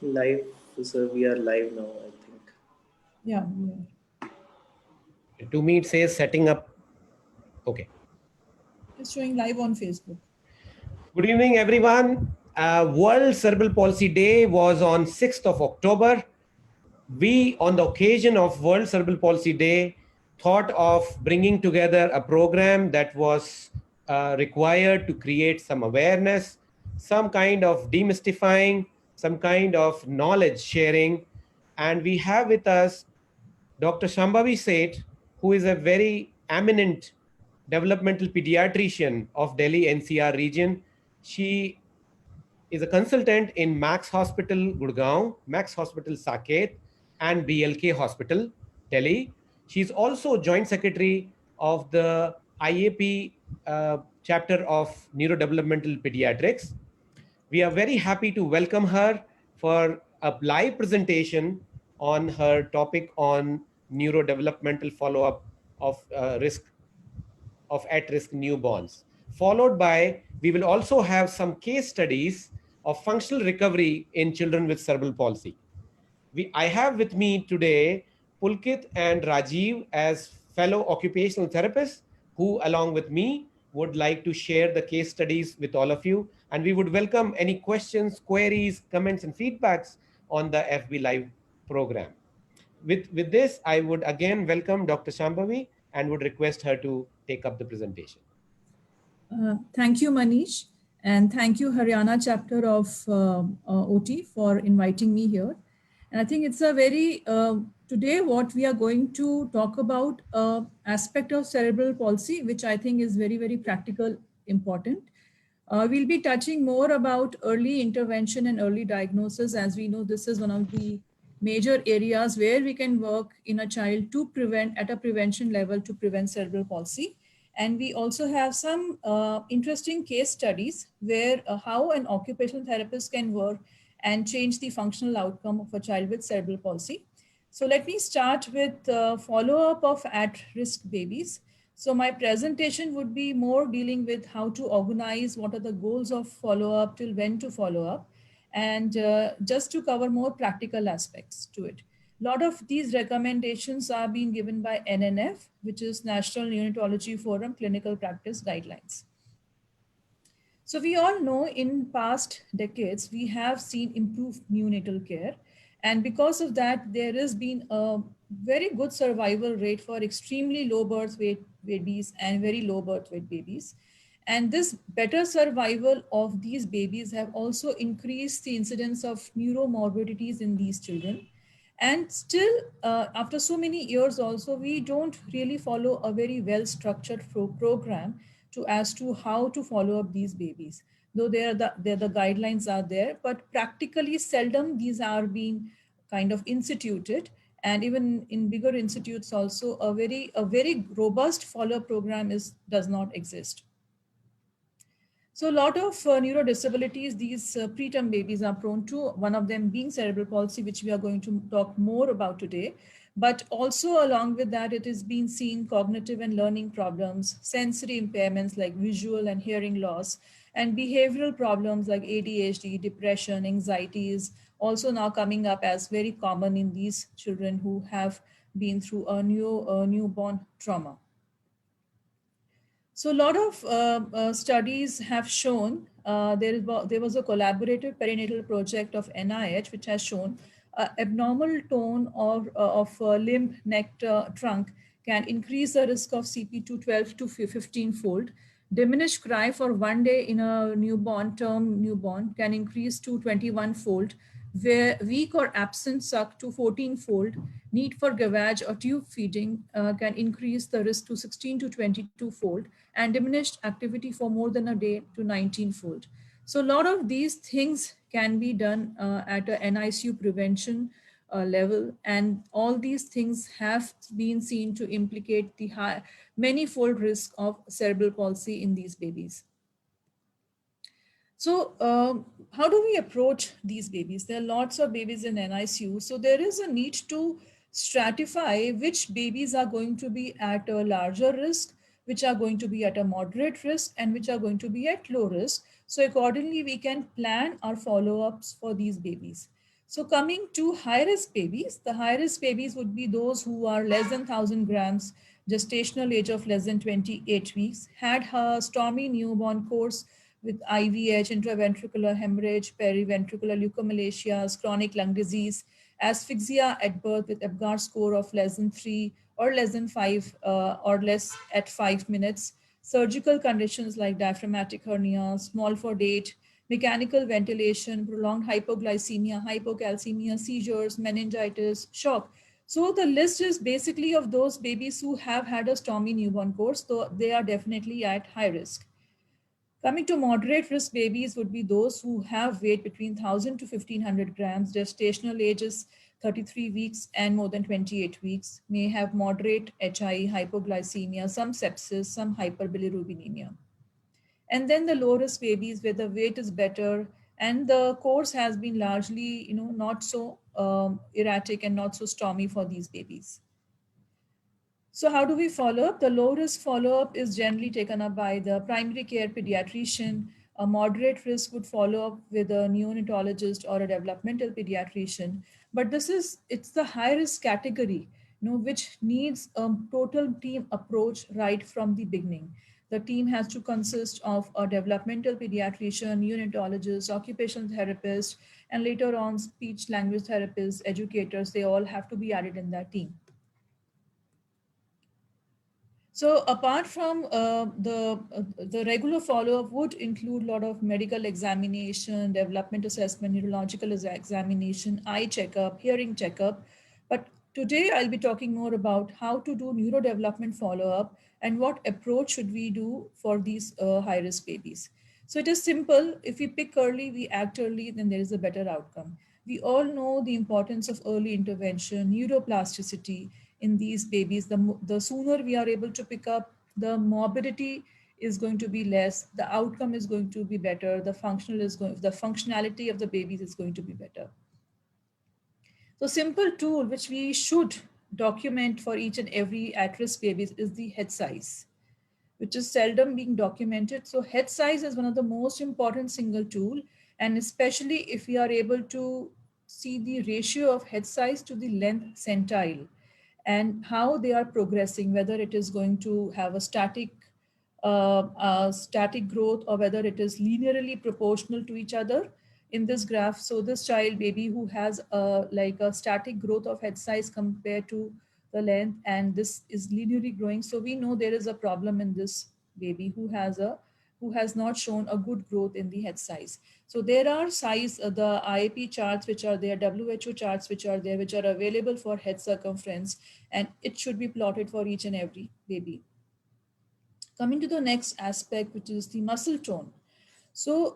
Live, so we are live now, I think. Yeah, we are. To me, it says setting up. Okay. It's showing live on Facebook. Good evening, everyone. World Cerebral Palsy Day was on 6th of October. We, on the occasion of World Cerebral Palsy Day, thought of bringing together a program that was required to create some awareness, some kind of demystifying, some kind of knowledge sharing. And we have with us Dr. Shambhavi Seth, who is a very eminent developmental pediatrician of Delhi NCR region. She is a consultant in Max Hospital, Gurgaon, Max Hospital, Saket, and BLK Hospital, Delhi. She's also joint secretary of the IAP chapter of neurodevelopmental pediatrics. We are very happy to welcome her for a live presentation on her topic on neurodevelopmental follow-up of risk of at-risk newborns. Followed by, we will also have some case studies of functional recovery in children with cerebral palsy. I have with me today Pulkit and Rajiv as fellow occupational therapists who, along with me, would like to share the case studies with all of you. And we would welcome any questions, queries, comments, and feedbacks on the FB Live program. With this, I would again welcome Dr. Shambhavi and would request her to take up the presentation. Thank you, Manish. And thank you, Haryana chapter of OT for inviting me here. And I think it's a very, today what we are going to talk about aspect of cerebral palsy, which I think is very, very practical, important. We'll be touching more about early intervention and early diagnosis. As we know, this is one of the major areas where we can work in a child to prevent at a prevention level to prevent cerebral palsy. And we also have some interesting case studies where how an occupational therapist can work and change the functional outcome of a child with cerebral palsy. So let me start with follow-up of at-risk babies. So my presentation would be more dealing with how to organize, what are the goals of follow-up, till when to follow up, and just to cover more practical aspects to it. A lot of these recommendations are being given by NNF, which is National Neonatology Forum Clinical Practice Guidelines. So we all know in past decades, we have seen improved neonatal care. And because of that, there has been a very good survival rate for extremely low birth weight babies and very low birth weight babies. And this better survival of these babies have also increased the incidence of neuromorbidities in these children. And still, after so many years also, we don't really follow a very well structured program to as to how to follow up these babies. Though the guidelines are there, but practically seldom these are being kind of instituted. And even in bigger institutes also, a very robust follow-up program does not exist. So a lot of neurodisabilities, these preterm babies are prone to, one of them being cerebral palsy, which we are going to talk more about today. But also along with that, it is being seen cognitive and learning problems, sensory impairments like visual and hearing loss, and behavioral problems like ADHD, depression, anxiety is also now coming up as very common in these children who have been through a newborn trauma. So a lot of studies have shown there was a collaborative perinatal project of NIH which has shown abnormal tone of limb, neck, trunk can increase the risk of CP to 12 to 15 fold. Diminished cry for 1 day in a term newborn can increase to 21 fold, where weak or absent suck to 14-fold, need for gavage or tube feeding can increase the risk to 16 to 22-fold, and diminished activity for more than a day to 19-fold. So a lot of these things can be done at a NICU prevention level, and all these things have been seen to implicate the high, many-fold risk of cerebral palsy in these babies. So how do we approach these babies? There are lots of babies in NICU. So there is a need to stratify which babies are going to be at a larger risk, which are going to be at a moderate risk, and which are going to be at low risk. So accordingly, we can plan our follow-ups for these babies. So coming to high-risk babies, the high-risk babies would be those who are less than 1,000 grams, gestational age of less than 28 weeks, had a stormy newborn course with IVH, intraventricular hemorrhage, periventricular leukomalacias, chronic lung disease, asphyxia at birth with Apgar score of less than 3 or less than 5 or less at 5 minutes, surgical conditions like diaphragmatic hernia, small for date, mechanical ventilation, prolonged hypoglycemia, hypocalcemia, seizures, meningitis, shock. So the list is basically of those babies who have had a stormy newborn course, so they are definitely at high risk. Coming to moderate risk babies would be those who have weight between 1,000 to 1,500 grams, gestational ages 33 weeks and more than 28 weeks, may have moderate HI, hypoglycemia, some sepsis, some hyperbilirubinemia. And then the low risk babies where the weight is better and the course has been largely, not so erratic and not so stormy for these babies. So how do we follow up? The low risk follow up is generally taken up by the primary care pediatrician. A moderate risk would follow up with a neonatologist or a developmental pediatrician. But it's the high risk category, which needs a total team approach right from the beginning. The team has to consist of a developmental pediatrician, neonatologist, occupational therapist, and later on speech language therapists, educators. They all have to be added in that team. So apart from the regular follow-up would include a lot of medical examination, development assessment, neurological examination, eye checkup, hearing checkup. But today I'll be talking more about how to do neurodevelopment follow-up and what approach should we do for these high-risk babies. So it is simple. If we pick early, we act early, then there is a better outcome. We all know the importance of early intervention, neuroplasticity, in these babies. The sooner we are able to pick up, the morbidity is going to be less, the outcome is going to be better, the functionality of the babies is going to be better. So simple tool which we should document for each and every at-risk babies is the head size, which is seldom being documented. So head size is one of the most important single tool, and especially if we are able to see the ratio of head size to the length centile and how they are progressing, whether it is going to have a static growth or whether it is linearly proportional to each other in this graph. So this child baby who has like a static growth of head size compared to the length, and this is linearly growing. So we know there is a problem in this baby who has not shown a good growth in the head size. So there are the IAP charts which are there, WHO charts which are there, which are available for head circumference, and it should be plotted for each and every baby. Coming to the next aspect, which is the muscle tone. So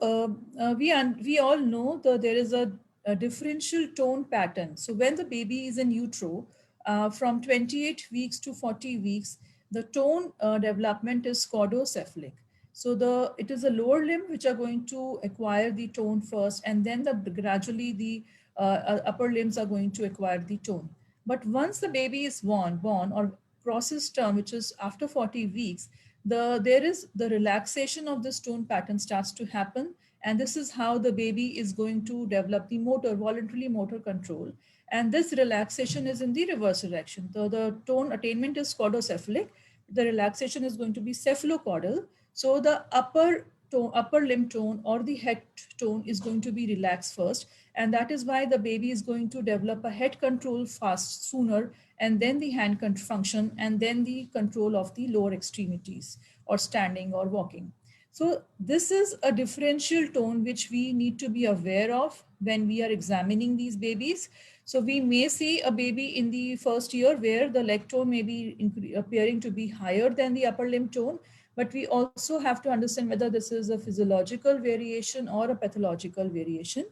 we all know that there is a differential tone pattern. So when the baby is in utero, from 28 weeks to 40 weeks, the tone development is scordocephalic. So it is the lower limb which are going to acquire the tone first, and then gradually the upper limbs are going to acquire the tone. But once the baby is born or crosses term, which is after 40 weeks, there is the relaxation of this tone pattern starts to happen, and this is how the baby is going to develop the voluntarily motor control. And this relaxation is in the reverse direction. The tone attainment is scordocephalic. The relaxation is going to be cephalocaudal. So the upper limb tone or the head tone is going to be relaxed first, and that is why the baby is going to develop a head control sooner, and then the hand function, and then the control of the lower extremities or standing or walking. So this is a differential tone which we need to be aware of when we are examining these babies. So we may see a baby in the first year where the leg tone may be appearing to be higher than the upper limb tone, but we also have to understand whether this is a physiological variation or a pathological variation.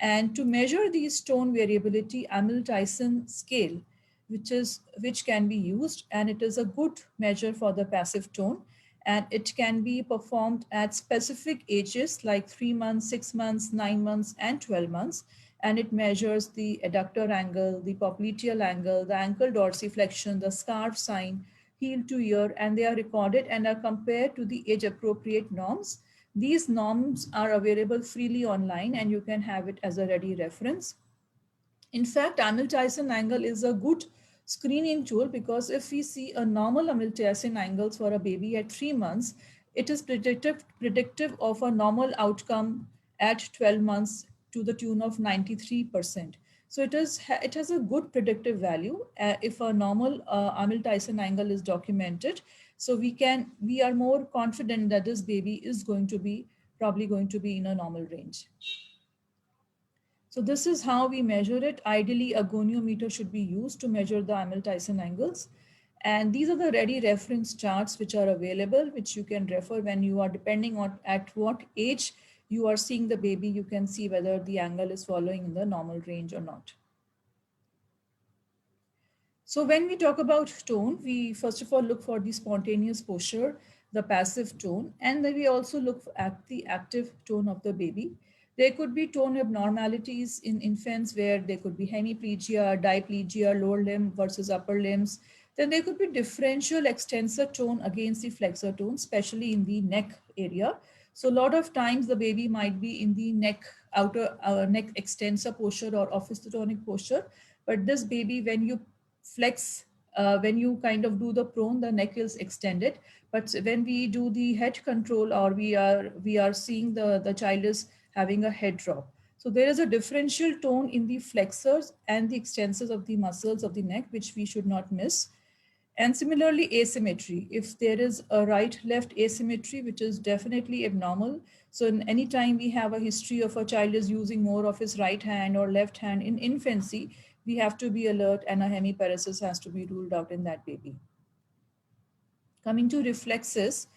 And to measure these tone variability, Amel-Tyson scale, which can be used, and it is a good measure for the passive tone, and it can be performed at specific ages like 3 months, 6 months, 9 months, and 12 months. And it measures the adductor angle, the popliteal angle, the ankle dorsiflexion, the scarf sign, heel to ear, and they are recorded and are compared to the age appropriate norms. These norms are available freely online, and you can have it as a ready reference. In fact, Amyl-Tyson angle is a good screening tool because if we see a normal Amyl-Tyson angles for a baby at 3 months, it is predictive of a normal outcome at 12 months to the tune of 93%. So it has a good predictive value if a normal Amyl-Tyson angle is documented. So we are more confident that this baby is probably going to be in a normal range. So this is how we measure it. Ideally, a goniometer should be used to measure the Amyl-Tyson angles. And these are the ready reference charts which are available, which you can refer when you are, depending on at what age you are seeing the baby, you can see whether the angle is following in the normal range or not. So when we talk about tone, we first of all look for the spontaneous posture, the passive tone, and then we also look at the active tone of the baby. There could be tone abnormalities in infants where there could be hemiplegia, diplegia, lower limb versus upper limbs. Then there could be differential extensor tone against the flexor tone, especially in the neck area. So a lot of times the baby might be in the outer neck extensor posture or ophistotonic posture. But this baby, when you flex, when you kind of do the prone, the neck is extended. But when we do the head control, or we are seeing the child is having a head drop. So there is a differential tone in the flexors and the extensors of the muscles of the neck, which we should not miss. And similarly, asymmetry. If there is a right-left asymmetry, which is definitely abnormal. So in any time we have a history of a child is using more of his right hand or left hand in infancy, we have to be alert and a hemiparesis has to be ruled out in that baby. Coming to reflexes,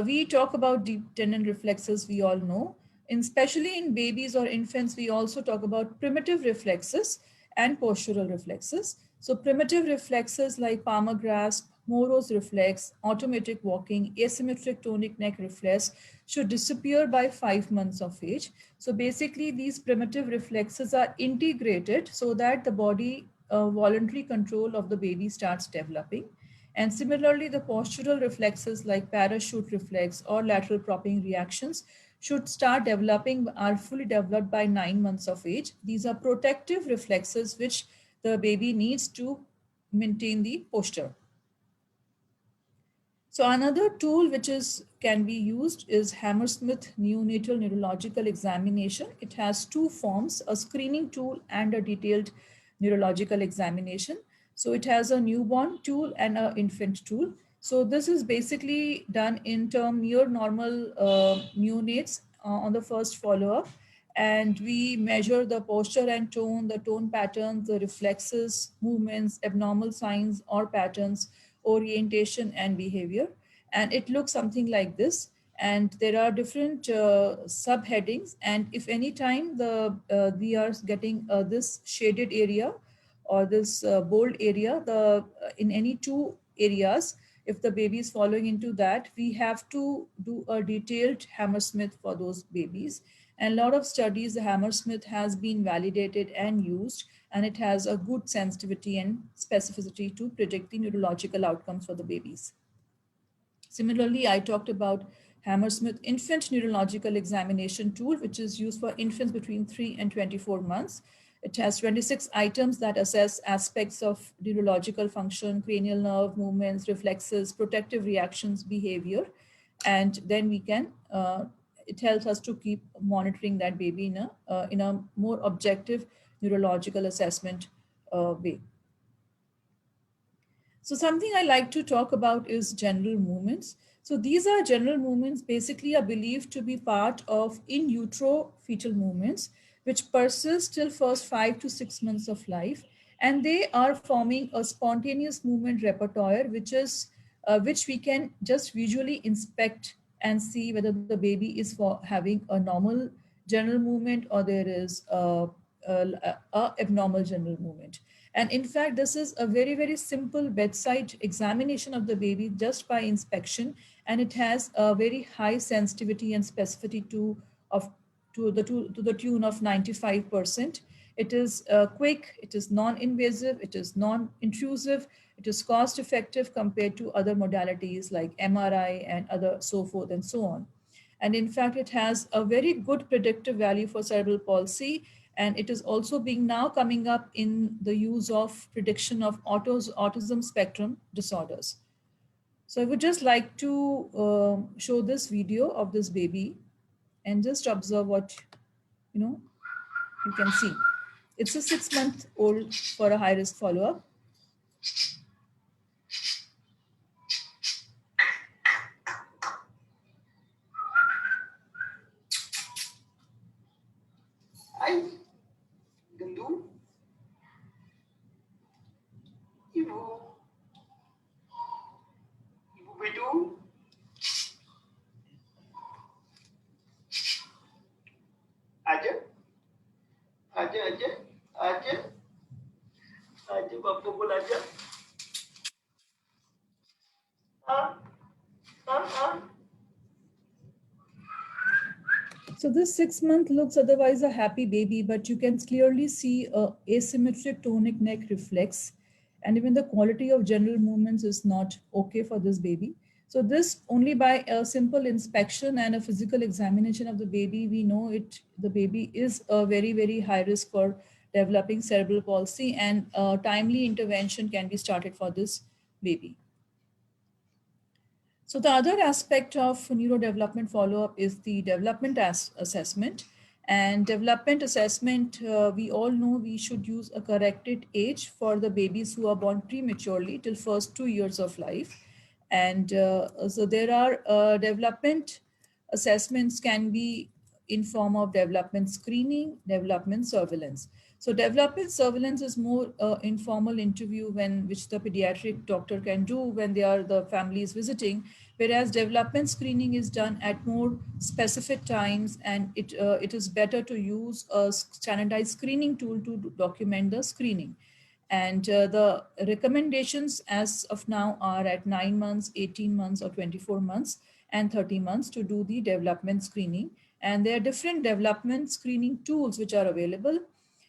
we talk about deep tendon reflexes, we all know. Especially in babies or infants, we also talk about primitive reflexes and postural reflexes. So primitive reflexes like palmar grasp, Moro's reflex, automatic walking, asymmetric tonic neck reflex should disappear by 5 months of age. So basically these primitive reflexes are integrated so that the body voluntary control of the baby starts developing. And similarly, the postural reflexes like parachute reflex or lateral propping reactions should start developing, are fully developed by 9 months of age. These are protective reflexes which the baby needs to maintain the posture. So another tool which can be used is Hammersmith neonatal neurological examination. It has two forms, a screening tool and a detailed neurological examination. So it has a newborn tool and an infant tool. So this is basically done in term near normal neonates on the first follow-up. And we measure the posture and tone, the tone patterns, the reflexes, movements, abnormal signs or patterns, orientation and behavior. And it looks something like this. And there are different subheadings. And if any time we are getting this shaded area or this bold area, in any two areas, if the baby is following into that, we have to do a detailed Hammersmith for those babies. And a lot of studies, the Hammersmith has been validated and used, and it has a good sensitivity and specificity to predict the neurological outcomes for the babies. Similarly, I talked about Hammersmith infant neurological examination tool, which is used for infants between 3 and 24 months. It has 26 items that assess aspects of neurological function, cranial nerve movements, reflexes, protective reactions, behavior. And then it helps us to keep monitoring that baby in a more objective neurological assessment way. So something I like to talk about is general movements. So these are general movements basically are believed to be part of in utero fetal movements, which persist till first 5 to 6 months of life. And they are forming a spontaneous movement repertoire, which we can just visually inspect and see whether the baby is having a normal general movement or there is a abnormal general movement. And in fact, this is a very, very simple bedside examination of the baby just by inspection. And it has a very high sensitivity and specificity to the tune of 95%. It is quick, it is non-invasive, it is non-intrusive, it is cost-effective compared to other modalities like MRI and other so forth and so on. And in fact, it has a very good predictive value for cerebral palsy And it is also being now coming up in the use of prediction of autism spectrum disorders. So I would just like to show this video of this baby and just observe what, you can see. It's a 6-month-old for a high-risk follow-up. Ay, Gandu. Ibu. Ibu Bedu. Aja. Aja Bapak bola aja. Ah. So this 6-month looks otherwise a happy baby, but you can clearly see a asymmetric tonic neck reflex. And even the quality of general movements is not okay for this baby. So this only by a simple inspection and a physical examination of the baby, we know the baby is a very, very high risk for developing cerebral palsy, and timely intervention can be started for this baby. So the other aspect of neurodevelopment follow-up is the development assessment. And development assessment, we all know we should use a corrected age for the babies who are born prematurely till first 2 years of life. And so there are development assessments can be in form of development screening, development surveillance. So development surveillance is more informal interview which the pediatric doctor can do when the family is visiting, whereas development screening is done at more specific times, and it is better to use a standardized screening tool to document the screening. And the recommendations as of now are at 9 months, 18 months, or 24 months, and 30 months to do the development screening. And there are different development screening tools which are available.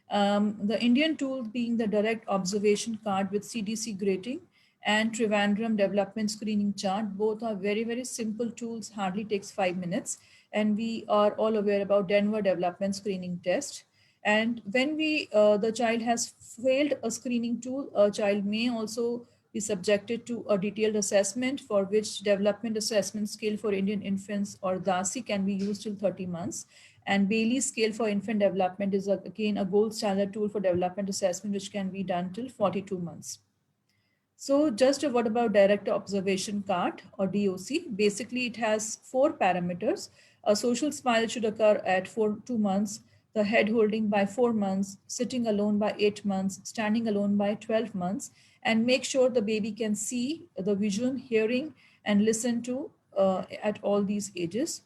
The Indian tool being the direct observation card with CDC grading and Trivandrum development screening chart. Both are very, very simple tools, hardly takes 5 minutes. And we are all aware about Denver development screening test. And when the child has failed a screening tool, a child may also be subjected to a detailed assessment, for which development assessment scale for Indian infants or DASI can be used till 30 months. And Bailey scale for infant development is again a gold standard tool for development assessment, which can be done till 42 months. So just a word about direct observation card or DOC. Basically, it has 4 parameters. A social smile should occur at 2 months, the head holding by 4 months, sitting alone by 8 months, standing alone by 12 months, and make sure the baby can see the vision, hearing, and listen to at all these ages.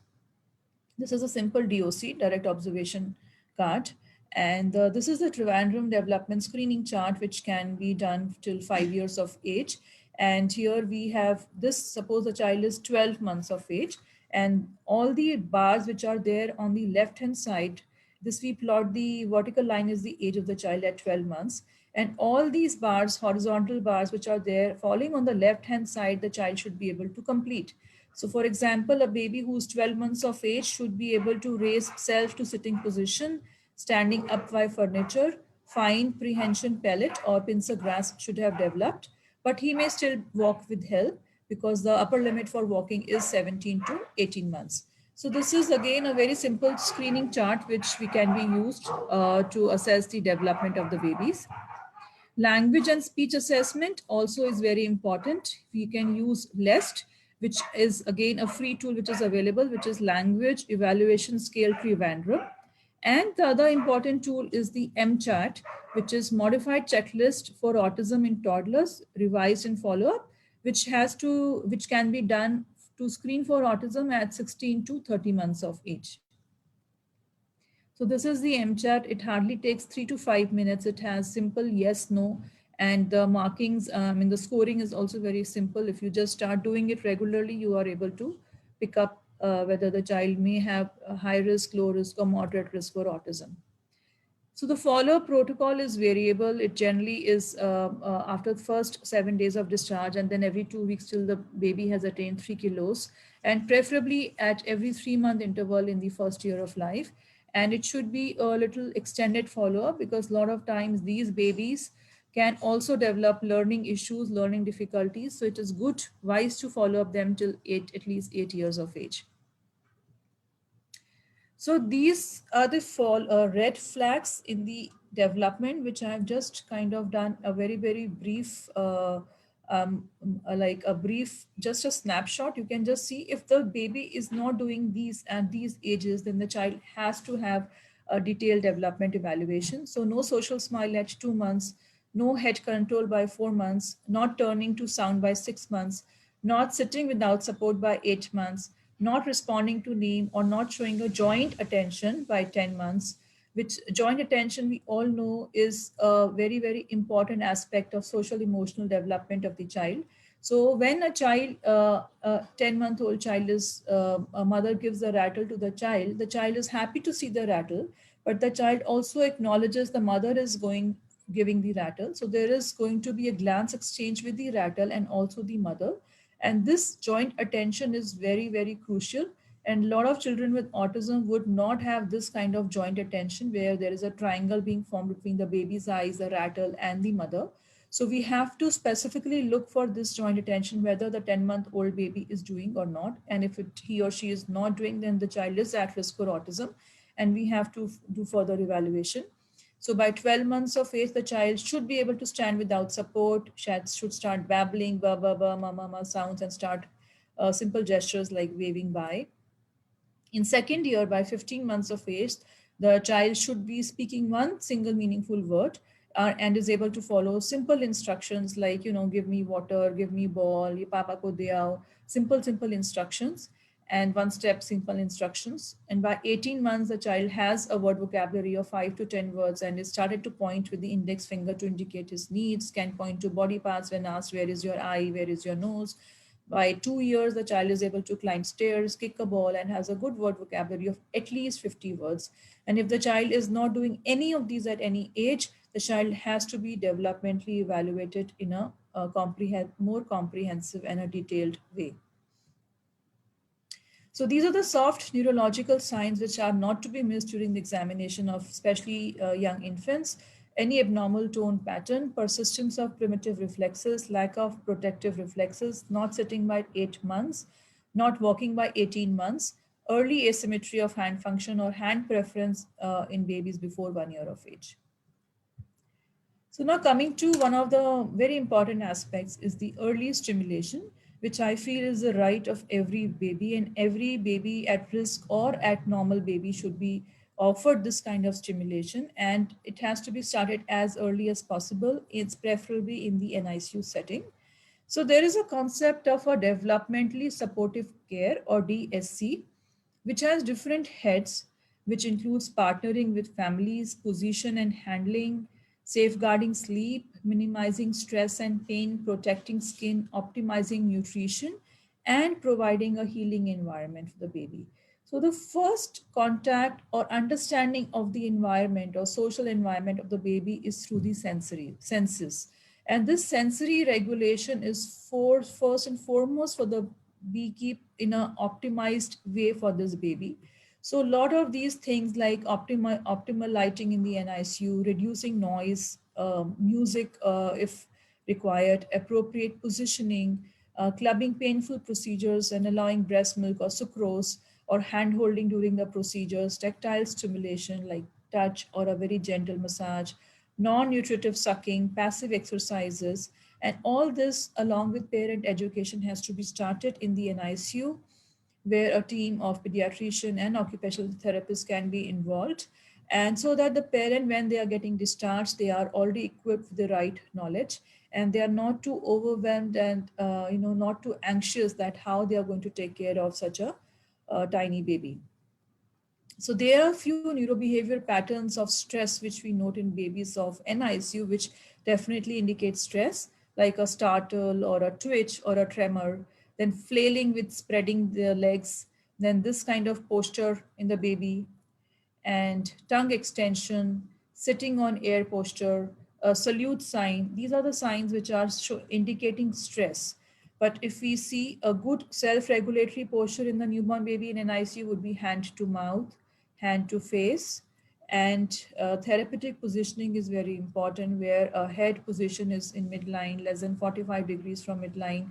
This is a simple DOC, direct observation card. And this is the Trivandrum development screening chart, which can be done till 5 years of age. And here we have this, suppose the child is 12 months of age, and all the bars which are there on the left-hand side, this we plot, the vertical line is the age of the child at 12 months. And all these bars, horizontal bars which are there falling on the left-hand side, the child should be able to complete. So for example, a baby who's 12 months of age should be able to raise self to sitting position, standing up by furniture, fine prehension pellet or pincer grasp should have developed, but he may still walk with help because the upper limit for walking is 17 to 18 months. So this is again a very simple screening chart which we can be used to assess the development of the babies. Language and speech assessment also is very important. We can use LEST, which is again a free tool which is available, which is Language Evaluation Scale Trivandrum. And the other important tool is the MCHAT, which is Modified Checklist for Autism in Toddlers, Revised and Follow-up, which can be done to screen for autism at 16 to 30 months of age. So this is the MCHAT. It hardly takes 3 to 5 minutes. It has simple yes, no, and the markings, the scoring is also very simple. If you just start doing it regularly, you are able to pick up whether the child may have a high risk, low risk, or moderate risk for autism. So the follow-up protocol is variable. It generally is after the first 7 days of discharge, and then every 2 weeks till the baby has attained 3 kilos, and preferably at every 3-month interval in the first year of life. and it should be a little extended follow-up, because a lot of times these babies can also develop learning issues, learning difficulties. So it is good, wise to follow up them till at least 8 years of age. So these are the red flags in the development, which I have just kind of done a very, very brief, like a brief, just a snapshot. You can just see if the baby is not doing these at these ages, then the child has to have a detailed development evaluation. So no social smile at 2 months, no head control by 4 months, not turning to sound by 6 months, not sitting without support by 8 months, not responding to name or not showing a joint attention by 10 months, which joint attention we all know is a very, very important aspect of social emotional development of the child. So when a child, a 10-month-old child is, a mother gives a rattle to the child is happy to see the rattle, but the child also acknowledges the mother is giving the rattle. So there is going to be a glance exchange with the rattle and also the mother. And this joint attention is very, very crucial. And a lot of children with autism would not have this kind of joint attention where there is a triangle being formed between the baby's eyes, the rattle, and the mother. So we have to specifically look for this joint attention, whether the 10-month-old baby is doing or not. And if he or she is not doing, then the child is at risk for autism. And we have to do further evaluation. So by 12 months of age, the child should be able to stand without support, should start babbling, ba, ba, ba, ma, ma, ma sounds, and start simple gestures like waving by. In second year, by 15 months of age, the child should be speaking one single meaningful word and is able to follow simple instructions like, give me water, give me ball, ye papa ko de aao, simple instructions, and one step simple instructions. And by 18 months, the child has a word vocabulary of 5 to 10 words and is started to point with the index finger to indicate his needs, can point to body parts when asked, where is your eye, where is your nose. By 2 years, the child is able to climb stairs, kick a ball, and has a good word vocabulary of at least 50 words. And if the child is not doing any of these at any age, the child has to be developmentally evaluated in a more comprehensive and a detailed way. So these are the soft neurological signs which are not to be missed during the examination of especially young infants. Any abnormal tone pattern, persistence of primitive reflexes, lack of protective reflexes, not sitting by 8 months, not walking by 18 months, early asymmetry of hand function or hand preference in babies before 1 year of age. So now coming to one of the very important aspects is the early stimulation, which I feel is the right of every baby, and every baby at risk or at normal baby should be offered this kind of stimulation, and it has to be started as early as possible. It's preferably in the NICU setting. So there is a concept of a developmentally supportive care or DSC, which has different heads, which includes partnering with families, position and handling, safeguarding sleep, minimizing stress and pain, protecting skin, optimizing nutrition, and providing a healing environment for the baby. So the first contact or understanding of the environment or social environment of the baby is through the senses. And this sensory regulation is first and foremost for the we keep in an optimized way for this baby. So a lot of these things like optimal lighting in the NICU, reducing noise, music if required, appropriate positioning, clubbing painful procedures and allowing breast milk or sucrose or hand holding during the procedures, tactile stimulation like touch or a very gentle massage, non-nutritive sucking, passive exercises, and all this along with parent education has to be started in the NICU, where a team of pediatrician and occupational therapists can be involved. And so that the parent, when they are getting discharged, they are already equipped with the right knowledge and they are not too overwhelmed and not too anxious that how they are going to take care of such a tiny baby. So there are a few neurobehavior patterns of stress which we note in babies of NICU, which definitely indicate stress, like a startle or a twitch or a tremor, then flailing with spreading their legs, then this kind of posture in the baby, and tongue extension, sitting on air posture, a salute sign. These are the signs which are indicating stress. But if we see a good self-regulatory posture in the newborn baby in NICU would be hand to mouth, hand to face. And therapeutic positioning is very important, where a head position is in midline, less than 45 degrees from midline.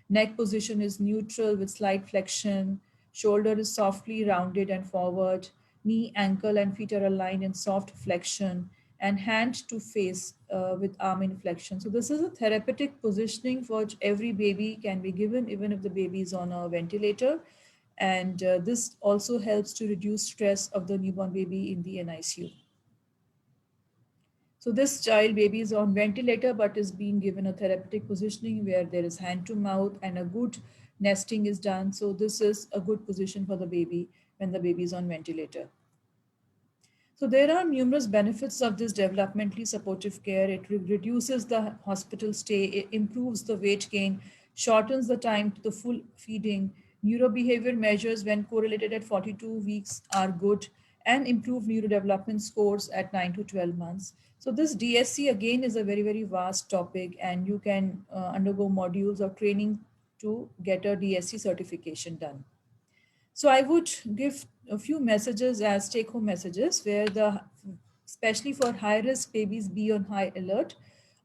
Neck position is neutral with slight flexion. Shoulder is softly rounded and forward. Knee, ankle, and feet are aligned in soft flexion. And hand to face with arm in flexion. So this is a therapeutic positioning for which every baby can be given, even if the baby is on a ventilator. And this also helps to reduce stress of the newborn baby in the NICU. So this child baby is on ventilator but is being given a therapeutic positioning where there is hand to mouth and a good nesting is done. So this is a good position for the baby when the baby is on ventilator. So there are numerous benefits of this developmentally supportive care. It reduces the hospital stay, it improves the weight gain, shortens the time to the full feeding. Neurobehavior measures when correlated at 42 weeks are good, and improve neurodevelopment scores at 9 to 12 months. So this DSC again is a very, very vast topic, and you can undergo modules or training to get a DSC certification done. So I would give a few messages as take-home messages where especially for high-risk babies, be on high alert.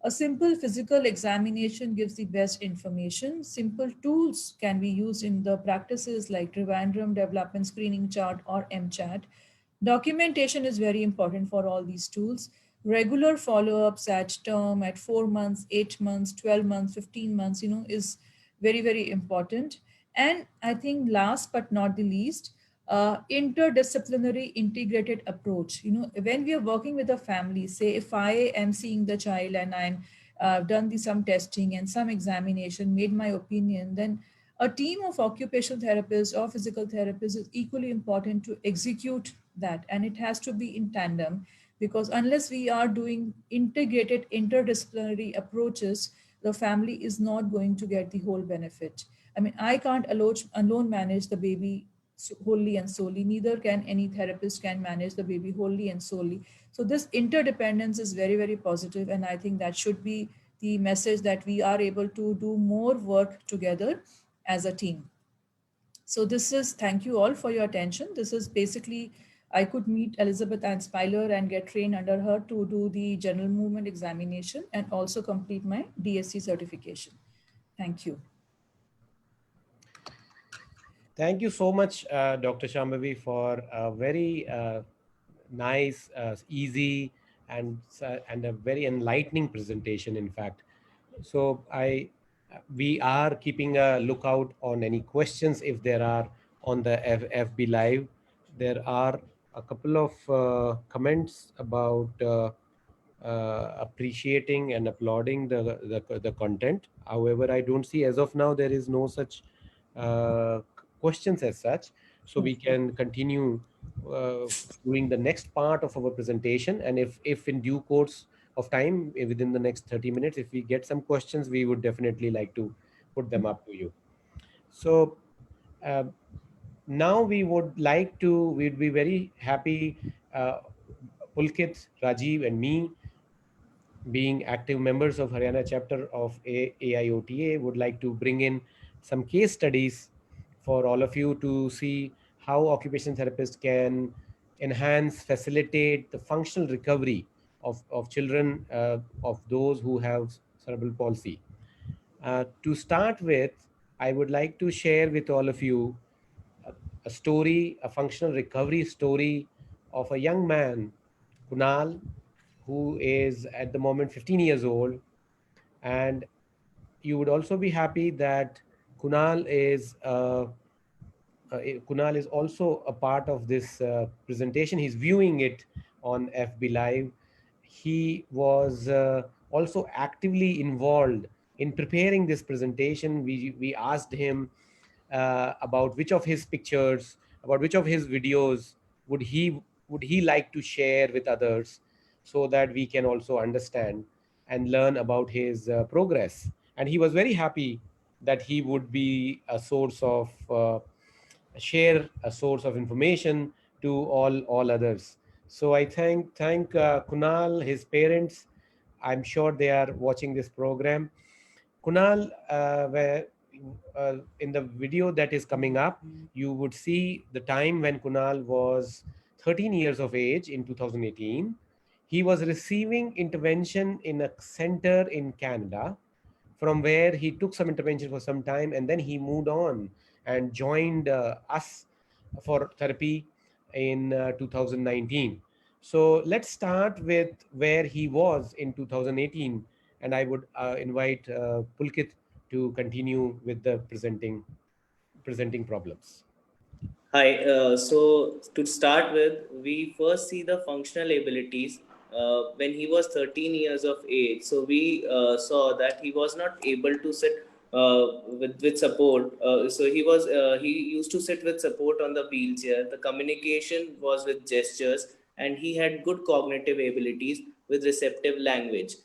A simple physical examination gives the best information. Simple tools can be used in the practices like Trivandrum Development Screening Chart or MCHAT. Documentation is very important for all these tools. Regular follow-ups at term, at 4 months, 8 months, 12 months, 15 months, is very, very important. And I think last but not the least, interdisciplinary integrated approach. When we are working with a family, say if I am seeing the child and I'm done some testing and some examination, made my opinion, then a team of occupational therapists or physical therapists is equally important to execute that. And it has to be in tandem, because unless we are doing integrated interdisciplinary approaches, the family is not going to get the whole benefit. I mean, I can't alone manage the baby wholly and solely. Neither can any therapist can manage the baby wholly and solely. So this interdependence is very, very positive, and I think that should be the message, that we are able to do more work together as a team. So this is, thank you all for your attention. This is basically, I could meet Elizabeth Ann Speiler and get trained under her to do the general movement examination and also complete my DSC certification. Thank you. Thank you so much, Dr. Shambhavi, for a very nice, easy, and a very enlightening presentation, in fact. So we are keeping a lookout on any questions if there are on the FB Live. There are a couple of comments about appreciating and applauding the content. However, I don't see as of now there is no such questions as such. So we can continue doing the next part of our presentation. And if in due course of time, within the next 30 minutes, if we get some questions, we would definitely like to put them up to you. So uh, now we'd be very happy, Pulkit, Rajiv, and me, being active members of Haryana chapter of AIOTA, would like to bring in some case studies for all of you to see how occupational therapists can enhance, facilitate the functional recovery of children, of those who have cerebral palsy. To start with, I would like to share with all of you a story, a functional recovery story of a young man, Kunal, who is at the moment 15 years old. And you would also be happy that Kunal is Kunal is also a part of this presentation. He's viewing it on FB Live. He was also actively involved in preparing this presentation. We asked him about which of his pictures, about which of his videos would he like to share with others, so that we can also understand and learn about his progress. And he was very happy that he would be a source of share a source of information to all others. So I thank Kunal, his parents. I'm sure they are watching this program. Kunal, where in the video that is coming up, you would see the time when Kunal was 13 years of age in 2018. He was receiving intervention in a center in Canada, from where he took some intervention for some time, and then he moved on and joined us for therapy in 2019. So let's start with where he was in 2018, and I would invite Pulkit to continue with the presenting problems. Hi. So to start with, we first see the functional abilities when he was 13 years of age. So we saw that he was not able to sit with support. So he used to sit with support on the wheelchair. The communication was with gestures, and he had good cognitive abilities with receptive language.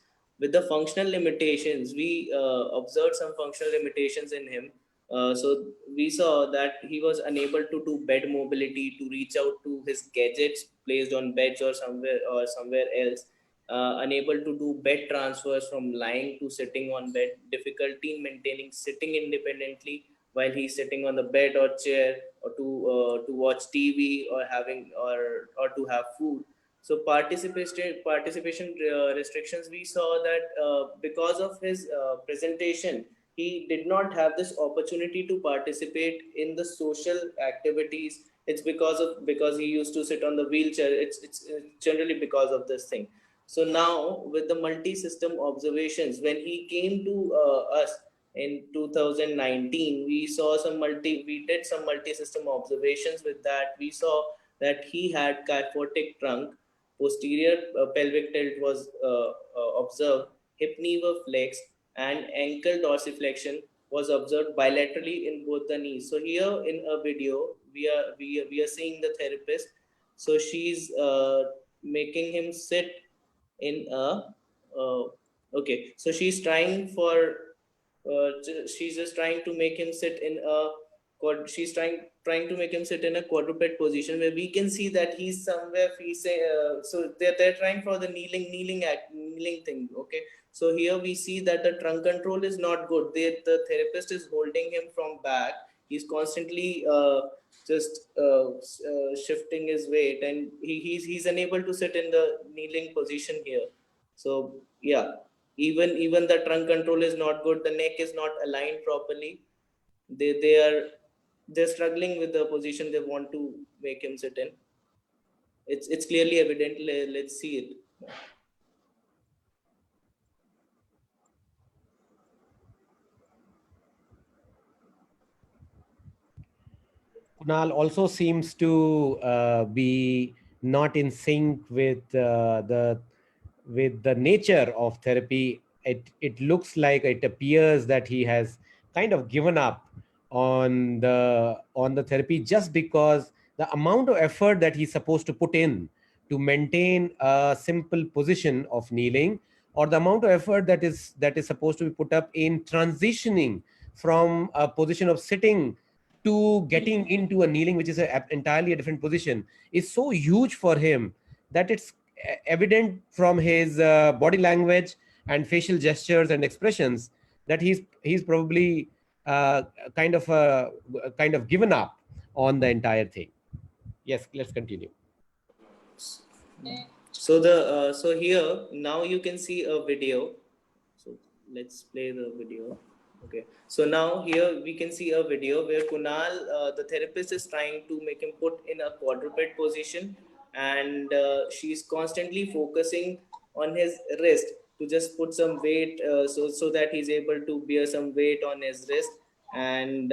With the functional limitations, we observed some functional limitations in him. So we saw that he was unable to do bed mobility, to reach out to his gadgets placed on beds or somewhere else. Unable to do bed transfers from lying to sitting on bed. Difficulty in maintaining sitting independently while he's sitting on the bed or chair, or to watch TV, or to have food. So participation restrictions, we saw that because of his presentation, he did not have this opportunity to participate in the social activities. It's because he used to sit on the wheelchair. It's generally because of this thing. So now, with the multi-system observations, when he came to us in 2019, we did some multi-system observations. With that, we saw that he had kyphotic trunk, posterior pelvic tilt was observed, hip knee were flexed, and ankle dorsiflexion was observed bilaterally in both the knees. So here in a video, we are seeing the therapist. So she's making him sit in a uh, okay. So she's just trying to make him sit in a she's trying to make him sit in a quadruped position, where we can see that he's somewhere facing. So they're trying for the kneeling thing. Okay, so here we see that the trunk control is not good. The therapist is holding him from back. He's constantly just shifting his weight, and he's unable to sit in the kneeling position here. So yeah, even the trunk control is not good. The neck is not aligned properly. They're struggling with the position they want to make him sit in. It's clearly evident. Let's see it. Kunal also seems to be not in sync with the nature of therapy. It looks like, it appears that he has kind of given up on the therapy, just because the amount of effort that he's supposed to put in to maintain a simple position of kneeling, or the amount of effort that is supposed to be put up in transitioning from a position of sitting to getting into a kneeling, which is entirely a different position, is so huge for him, that it's evident from his body language and facial gestures and expressions that he's probably uh, kind of given up on the entire thing. Yes, let's continue. So here now you can see a video. So let's play the video. Okay. So now here we can see a video where Kunal, the therapist, is trying to make him put in a quadruped position, and she's constantly focusing on his wrist to just put some weight, so that he's able to bear some weight on his wrist. And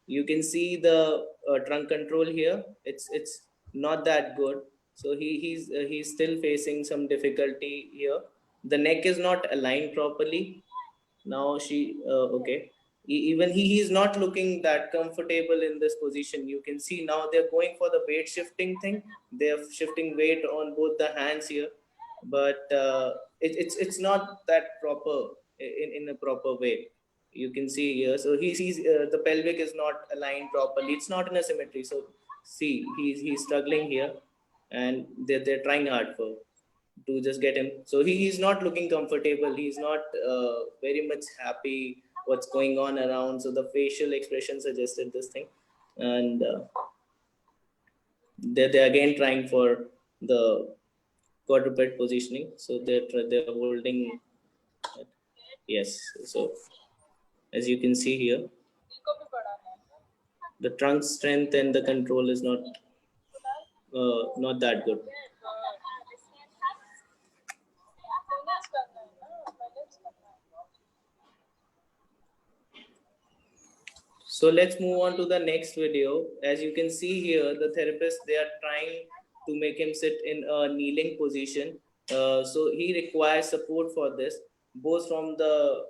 you can see the trunk control here. It's not that good. So he's still facing some difficulty here. The neck is not aligned properly. Now okay. Even he's not looking that comfortable in this position. You can see now they're going for the weight shifting thing. They're shifting weight on both the hands here, but it's not that proper in a proper way. You can see here. So he sees the pelvic is not aligned properly. It's not in a symmetry. So see, he's struggling here, and they're trying hard to just get him. So he's not looking comfortable. He's not very much happy what's going on around. So the facial expression suggested this thing, and they're again trying for the quadruped positioning. So they're holding. Yes. So as you can see here, the trunk strength and the control is not that good. So let's move on to the next video. As you can see here, the therapist, they are trying to make him sit in a kneeling position. So he requires support for this, both from the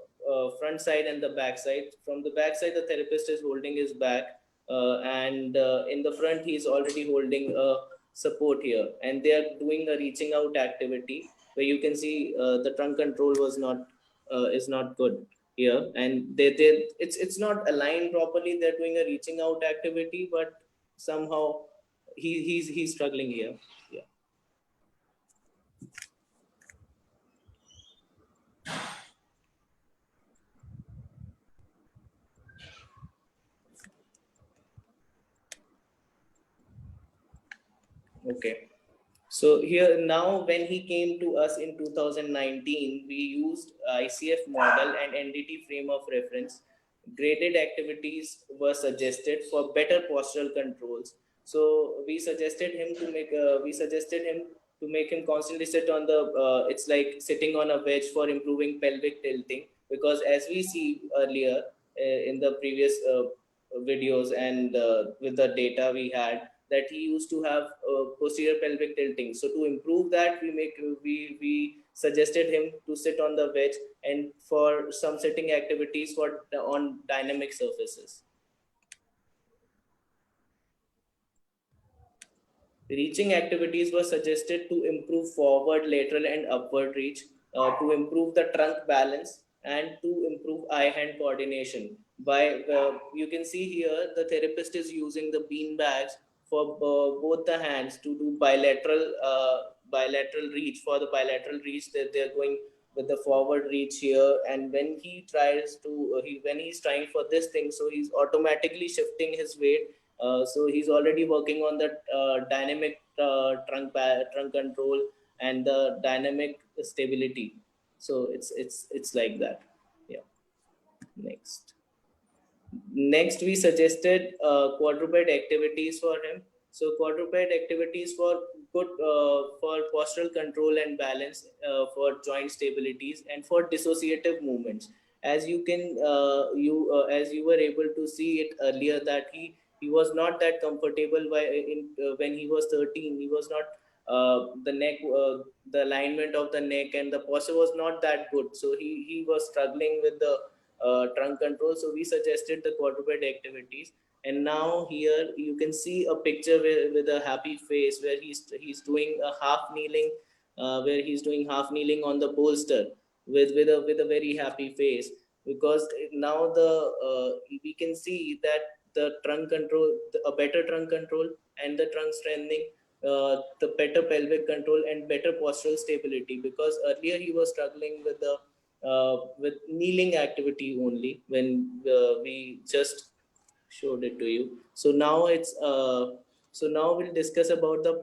front side and the back side. From the back side, the therapist is holding his back, and in the front, he is already holding a support here. And they are doing a reaching out activity where you can see the trunk control is not good here, and it's not aligned properly. They're doing a reaching out activity, but somehow he's struggling here. Yeah. Okay. So here now, when he came to us in 2019, we used ICF model and NDT frame of reference. Graded activities were suggested for better postural controls. So we suggested him to make him constantly sit on the it's like sitting on a wedge for improving pelvic tilting, because as we see earlier in the previous videos and with the data we had, that he used to have posterior pelvic tilting. So to improve that, we suggested him to sit on the wedge and for some sitting activities for on dynamic surfaces. Reaching activities were suggested to improve forward, lateral, and upward reach, to improve the trunk balance, and to improve eye-hand coordination. You can see here the therapist is using the bean bags for both the hands to do bilateral reach. For the bilateral reach, that they're going with the forward reach here, and when he tries to when he's trying for this thing, so he's automatically shifting his weight. So he's already working on the dynamic trunk control and the dynamic stability. So it's like that. Yeah. Next, we suggested quadruped activities for him. So quadruped activities for good for postural control and balance, for joint stabilities, and for dissociative movements. As you can as you were able to see it earlier, that he was not that comfortable when he was 13. He was not the alignment of the neck and the posture was not that good. So he was struggling with the trunk control. So we suggested the quadruped activities. And now here you can see a picture with a happy face where he's doing a half kneeling, where he's doing half kneeling on the bolster with a very happy face, because now we can see that the trunk control, a better trunk control and the trunk strengthening, the better pelvic control and better postural stability, because earlier he was struggling with kneeling activity only when we just showed it to you. So now we'll discuss about the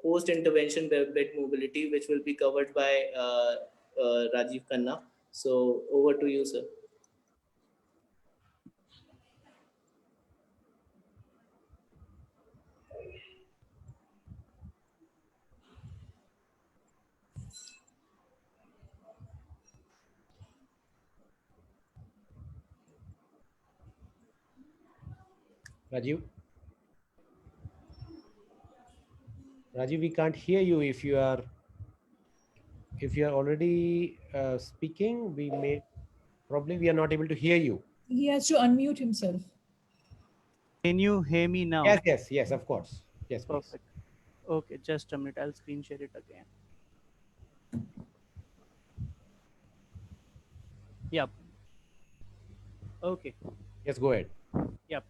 post intervention bed mobility, which will be covered by Rajiv Khanna. So over to you, sir. Rajiv? Rajiv, we can't hear you. If you are already speaking, we are not able to hear you. He has to unmute himself. Can you hear me now? Yes, of course. Yes, please. Perfect. Okay, just a minute. I'll screen share it again. Yep. Okay. Yes, go ahead. Yep.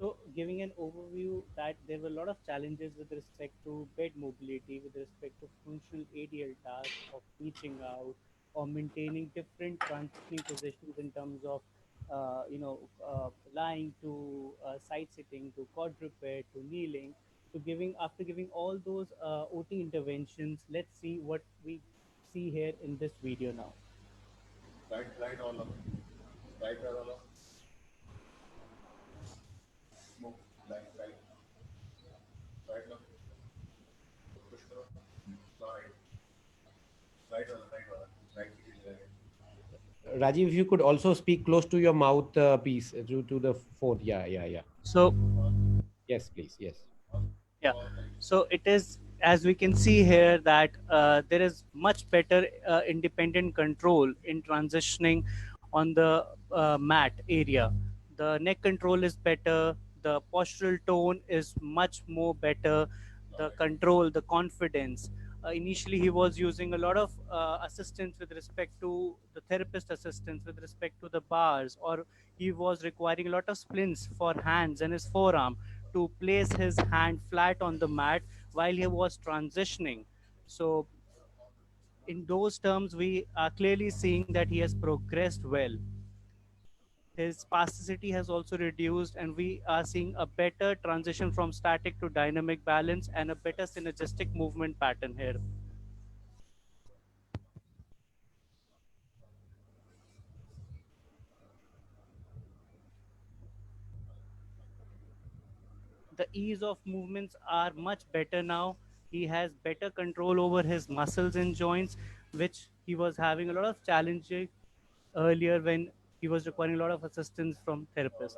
So giving an overview that there were a lot of challenges with respect to bed mobility, with respect to functional ADL tasks of reaching out or maintaining different transitioning positions in terms of, lying to side sitting to quadruped to kneeling. So after giving all those OT interventions, let's see what we see here in this video now. Right all up. Right all up. Move. Right. Right now. Push करो. Right. Right all. Right. Rajiv, if you could also speak close to your mouth piece, to the phone. Yeah. So Yes, please. Yes. yeah, so it is, as we can see here, that there is much better independent control in transitioning on the mat area. The neck control is better, the postural tone is much more better, the control, the confidence. Initially he was using a lot of assistance with respect to the therapist assistance with respect to the bars, or he was requiring a lot of splints for hands and his forearm to place his hand flat on the mat while he was transitioning. So in those terms, we are clearly seeing that he has progressed well. His spasticity has also reduced, and we are seeing a better transition from static to dynamic balance and a better synergistic movement pattern here. The ease of movements are much better now. He has better control over his muscles and joints, which he was having a lot of challenges earlier when he was requiring a lot of assistance from therapists.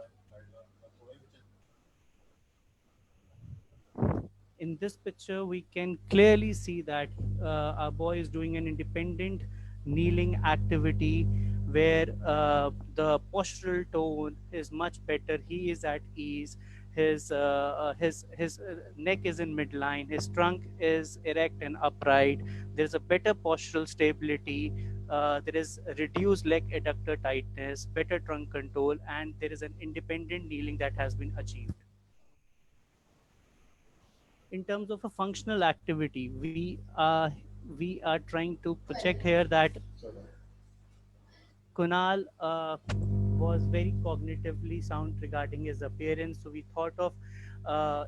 In this picture, we can clearly see that our boy is doing an independent kneeling activity where the postural tone is much better. He is at ease. His neck is in midline. His trunk is erect and upright. There is a better postural stability. There is reduced leg adductor tightness, better trunk control, and there is an independent kneeling that has been achieved. In terms of a functional activity, we are trying to project here that Kunal was very cognitively sound regarding his appearance, so we thought of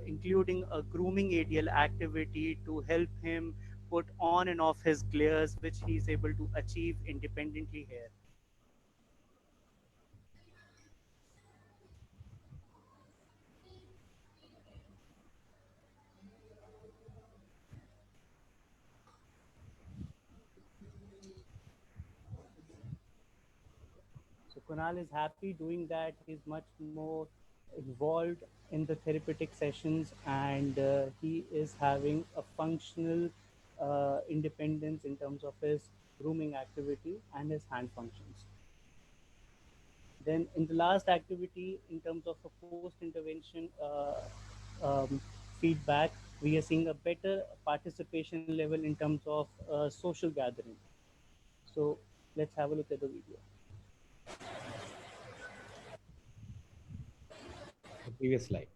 including a grooming ADL activity to help him put on and off his glares, which he is able to achieve independently here. So Kunal is happy doing that. He's much more involved in the therapeutic sessions, and he is having a functional independence in terms of his grooming activity and his hand functions. Then in the last activity, in terms of a post-intervention feedback, we are seeing a better participation level in terms of social gathering. So let's have a look at the video. The previous slide.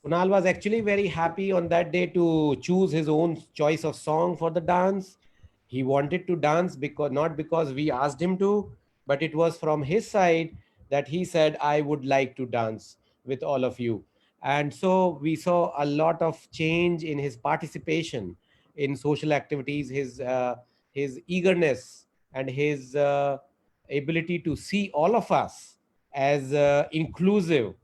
Kunal was actually very happy on that day to choose his own choice of song for the dance. He wanted to dance because not because we asked him to, but it was from his side that he said, I would like to dance with all of you. And so we saw a lot of change in his participation in social activities, his eagerness and his ability to see all of us as inclusive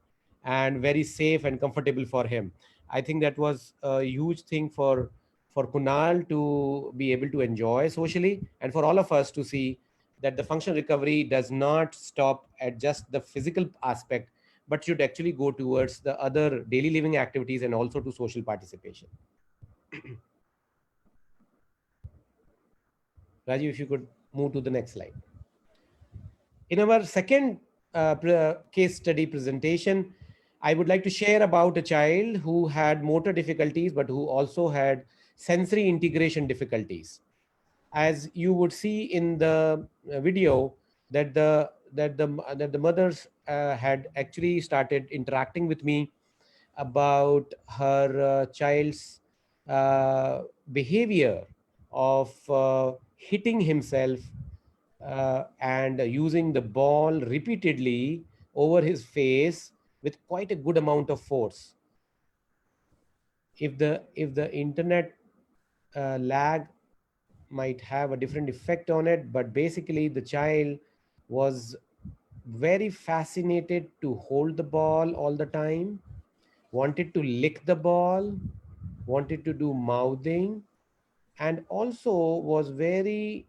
and very safe and comfortable for him. I think that was a huge thing for Kunal to be able to enjoy socially, and for all of us to see that the functional recovery does not stop at just the physical aspect, but should actually go towards the other daily living activities and also to social participation. Rajiv, if you could move to the next slide. In our second case study presentation, I would like to share about a child who had motor difficulties, but who also had sensory integration difficulties. As you would see in the video, that the mothers had actually started interacting with me about her child's behavior of hitting himself and using the ball repeatedly over his face with quite a good amount of force. If the internet lag might have a different effect on it, but basically the child was very fascinated to hold the ball all the time, wanted to lick the ball, wanted to do mouthing, and also was very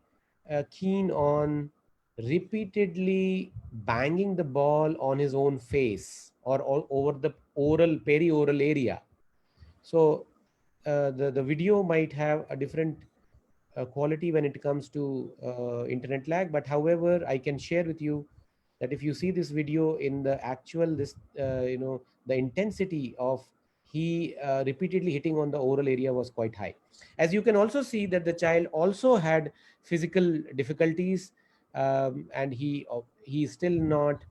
keen on repeatedly banging the ball on his own face or over the oral perioral area. So the video might have a different quality when it comes to internet lag, but however, I can share with you that if you see this video in the actual this the intensity of he repeatedly hitting on the oral area was quite high. As you can also see that the child also had physical difficulties, and he's still not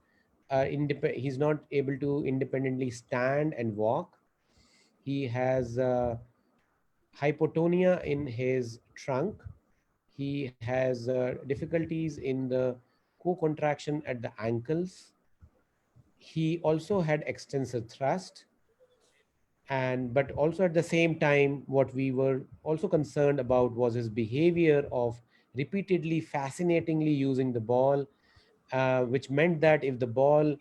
he's not able to independently stand and walk. He has hypotonia in his trunk. He has difficulties in the co-contraction at the ankles. He also had extensor thrust, and but also at the same time what we were also concerned about was his behavior of repeatedly fascinatingly using the ball, which meant that if the ball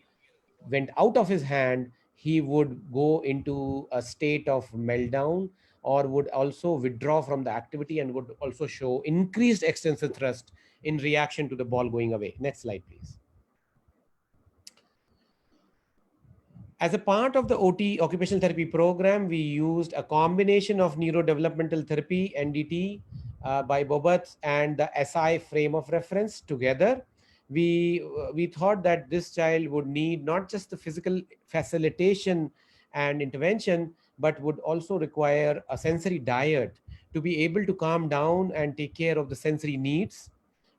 went out of his hand, he would go into a state of meltdown or would also withdraw from the activity and would also show increased extensor thrust in reaction to the ball going away. Next slide, please. As a part of the OT occupational therapy program, we used a combination of neurodevelopmental therapy, NDT, by Bobat and the SI frame of reference together. We thought that this child would need not just the physical facilitation and intervention, but would also require a sensory diet to be able to calm down and take care of the sensory needs.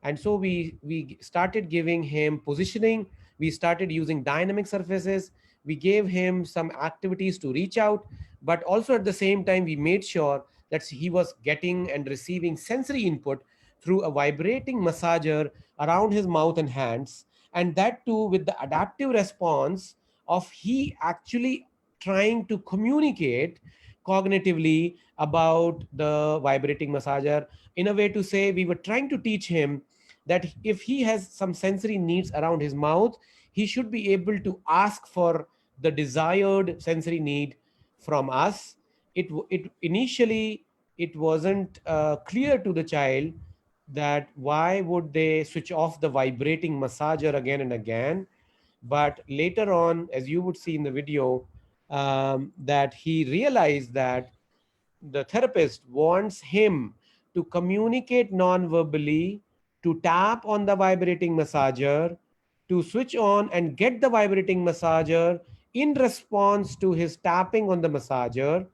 And so we started giving him positioning. We started using dynamic surfaces. We gave him some activities to reach out, but also at the same time, we made sure that he was getting and receiving sensory input through a vibrating massager around his mouth and hands, and that too with the adaptive response of he actually trying to communicate cognitively about the vibrating massager, in a way to say we were trying to teach him that if he has some sensory needs around his mouth, he should be able to ask for the desired sensory need from us. It initially it wasn't clear to the child that why would they switch off the vibrating massager again and again. But later on, as you would see in the video, that he realized that the therapist wants him to communicate non-verbally, to tap on the vibrating massager, to switch on and get the vibrating massager in response to his tapping on the massager.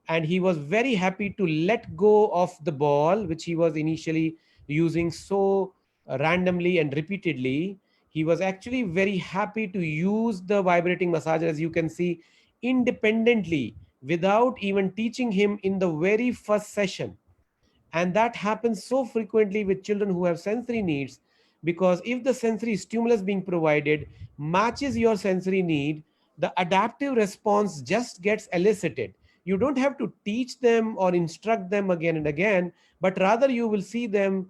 And he was very happy to let go of the ball, which he was initially using so randomly and repeatedly. He was actually very happy to use the vibrating massager, as you can see, independently without even teaching him in the very first session. And that happens so frequently with children who have sensory needs, because if the sensory stimulus being provided matches your sensory need, the adaptive response just gets elicited. You don't have to teach them or instruct them again and again, but rather you will see them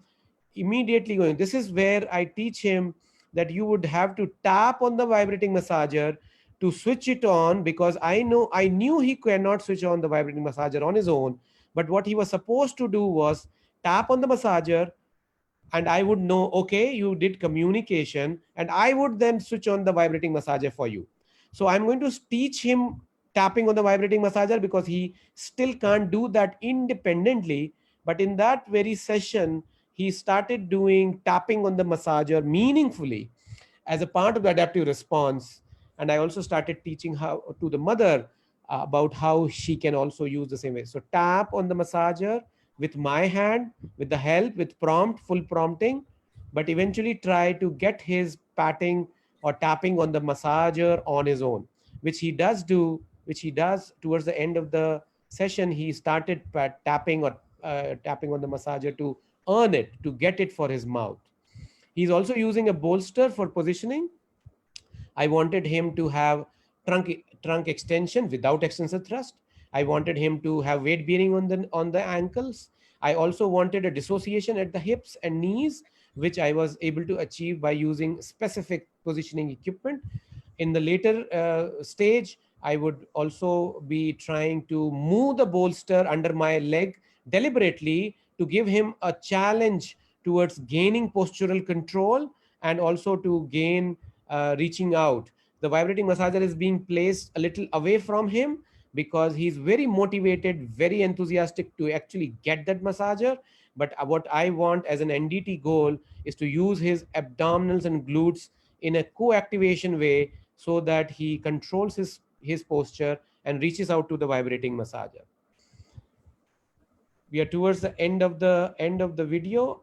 immediately going. This is where I teach him that you would have to tap on the vibrating massager to switch it on, because I knew he cannot switch on the vibrating massager on his own. But what he was supposed to do was tap on the massager, and I would know, okay, you did communication, and I would then switch on the vibrating massager for you. So I'm going to teach him tapping on the vibrating massager because he still can't do that independently. But in that very session, he started doing tapping on the massager meaningfully as a part of the adaptive response. And I also started teaching how to the mother about how she can also use the same way. So tap on the massager with my hand, with the help, with prompt, full prompting, but eventually try to get his patting or tapping on the massager on his own, which he does towards the end of the session. He started tapping or tapping on the massager to earn it, to get it for his mouth. He's also using a bolster for positioning. I wanted him to have trunk extension without extensor thrust. I wanted him to have weight bearing on the ankles. I also wanted a dissociation at the hips and knees, which I was able to achieve by using specific positioning equipment. In the later stage, I would also be trying to move the bolster under my leg deliberately to give him a challenge towards gaining postural control and also to gain reaching out. The vibrating massager is being placed a little away from him because he's very motivated, very enthusiastic to actually get that massager. But what I want as an NDT goal is to use his abdominals and glutes in a co-activation way so that he controls his posture and reaches out to the vibrating massager. We are towards the end of the video.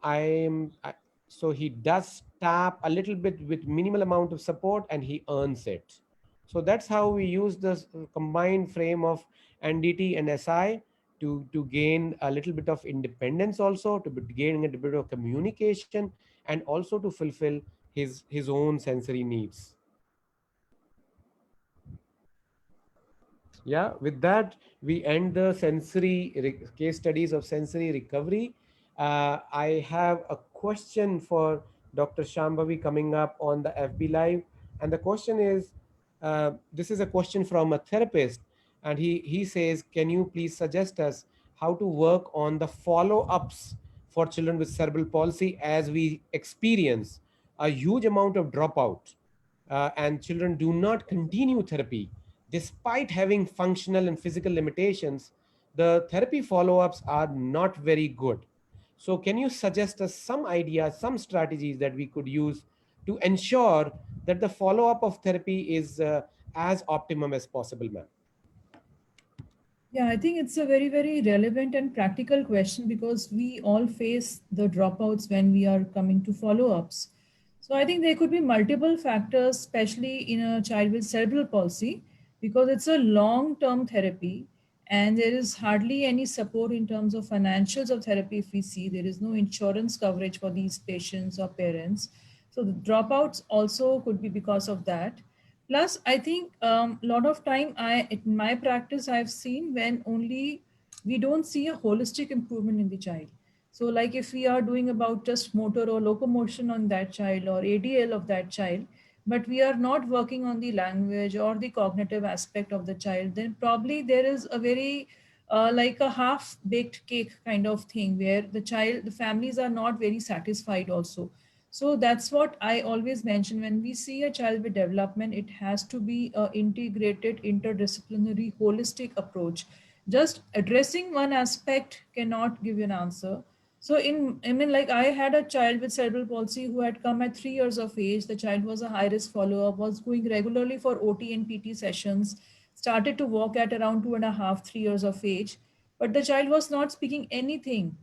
So he does tap a little bit with minimal amount of support and he earns it. So that's how we use this combined frame of NDT and SI to gain a little bit of independence, also to gain a bit of communication, and also to fulfill his own sensory needs. Yeah, with that, we end the case studies of sensory recovery. I have a question for Dr. Shambhavi coming up on the FB Live. And the question is, this is a question from a therapist. And he says, can you please suggest us how to work on the follow-ups for children with cerebral palsy as we experience a huge amount of dropout and children do not continue therapy despite having functional and physical limitations? The therapy follow-ups are not very good. So can you suggest us some ideas, some strategies that we could use to ensure that the follow-up of therapy is as optimum as possible, ma'am? Yeah, I think it's a very, very relevant and practical question because we all face the dropouts when we are coming to follow ups. So I think there could be multiple factors, especially in a child with cerebral palsy, because it's a long term therapy and there is hardly any support in terms of financials of therapy. If we see there is no insurance coverage for these patients or parents. So the dropouts also could be because of that. Plus, I think a lot of time in my practice, I've seen when only we don't see a holistic improvement in the child. So like if we are doing about just motor or locomotion on that child or ADL of that child, but we are not working on the language or the cognitive aspect of the child, then probably there is a very like a half baked cake kind of thing where the families are not very satisfied also. So that's what I always mention when we see a child with development, it has to be a integrated, interdisciplinary, holistic approach. Just addressing one aspect cannot give you an answer. So I mean, like I had a child with cerebral palsy who had come at 3 years of age. The child was a high risk follow-up, was going regularly for OT and PT sessions, started to walk at around 2.5, 3 years of age, but the child was not speaking anything,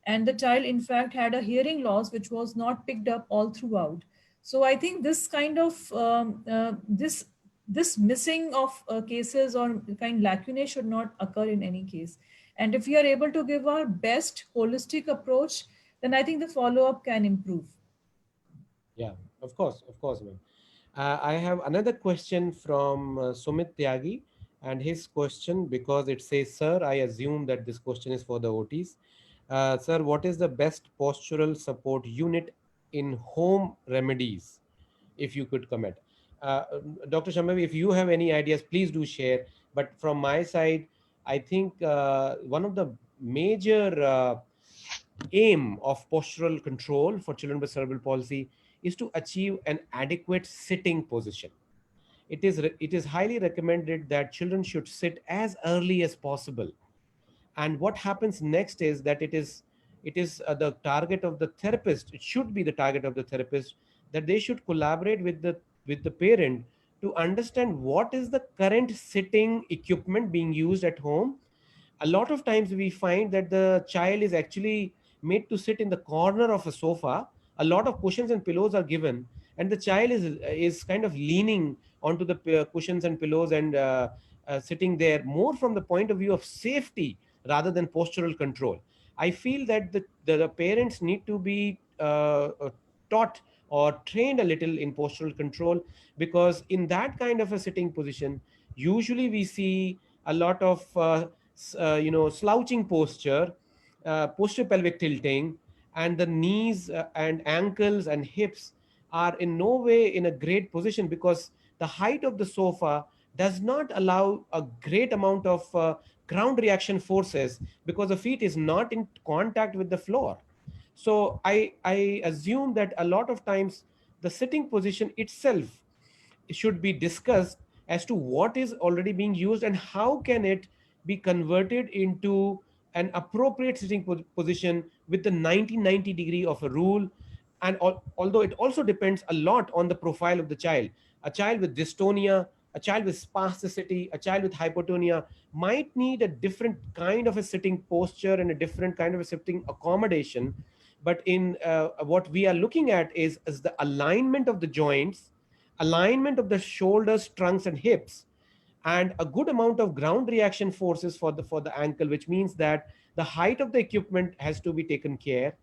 and the child in fact had a hearing loss which was not picked up all throughout. So I think this kind of this missing of cases or kind lacunae should not occur in any case. And if we are able to give our best holistic approach, then I think the follow up can improve. Yeah, of course, ma'am. I have another question from Sumit Tyagi, and his question, because it says, "Sir, I assume that this question is for the OTs. Sir, what is the best postural support unit in home remedies? If you could comment." Uh, Dr. Shambhavi, if you have any ideas, please do share. But from my side, I think one of the major aim of postural control for children with cerebral palsy is to achieve an adequate sitting position. it is highly recommended that children should sit as early as possible. And what happens next is that it is the target of the therapist. It should be the target of the therapist, that they should collaborate with the parent to understand what is the current sitting equipment being used at home. A lot of times we find that the child is actually made to sit in the corner of a sofa. A lot of cushions and pillows are given, and the child is kind of leaning onto the cushions and pillows, and sitting there more from the point of view of safety rather than postural control. I feel that the parents need to be taught or trained a little in postural control, because in that kind of a sitting position, usually we see a lot of slouching posture, posterior pelvic tilting, and the knees and ankles and hips are in no way in a great position, because the height of the sofa does not allow a great amount of ground reaction forces, because the feet is not in contact with the floor. So I assume that a lot of times the sitting position itself should be discussed as to what is already being used and how can it be converted into an appropriate sitting position with the 90-90 degree of a rule. And although it also depends a lot on the profile of the child, a child with dystonia, a child with spasticity, a child with hypotonia might need a different kind of a sitting posture and a different kind of a sitting accommodation. But in what we are looking at is the alignment of the joints, alignment of the shoulders, trunks, and hips, and a good amount of ground reaction forces for the ankle, which means that the height of the equipment has to be taken care,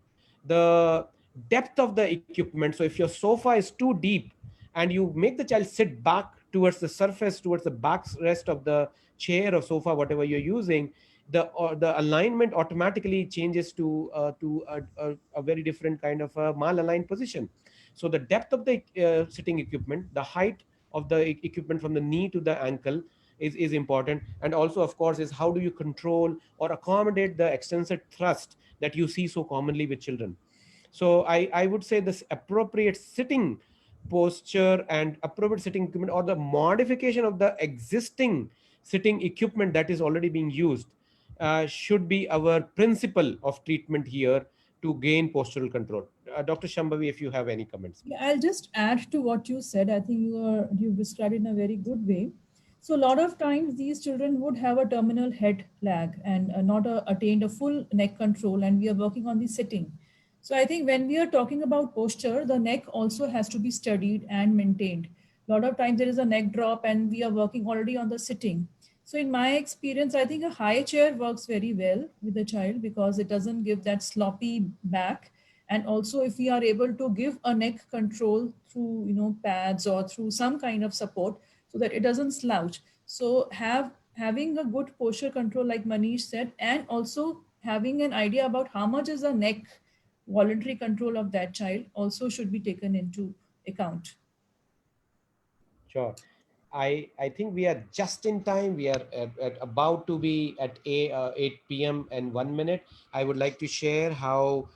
the depth of the equipment. So if your sofa is too deep and you make the child sit back towards the surface, towards the back rest of the chair or sofa, whatever you're using, the alignment automatically changes to a very different kind of a malaligned position. So the depth of the sitting equipment, the height of the equipment from the knee to the ankle is important. And also, of course, is how do you control or accommodate the extensor thrust that you see so commonly with children. So I would say this appropriate sitting posture and appropriate sitting equipment, or the modification of the existing sitting equipment that is already being used, should be our principle of treatment here to gain postural control. Dr. Shambhavi, if you have any comments, Yeah, please. I'll just add to what you said. I think you described it in a very good way. So a lot of times these children would have a terminal head lag and not attained a full neck control, and we are working on the sitting. So I think when we are talking about posture, the neck also has to be studied and maintained. A lot of times there is a neck drop, and we are working already on the sitting. So in my experience, I think a high chair works very well with the child because it doesn't give that sloppy back. And also if we are able to give a neck control through pads or through some kind of support so that it doesn't slouch. So having a good posture control like Manish said, and also having an idea about how much is the neck voluntary control of that child also should be taken into account. Sure. I think we are just in time. We are at about to be at 8 p.m. and 1 minute. I would like to share how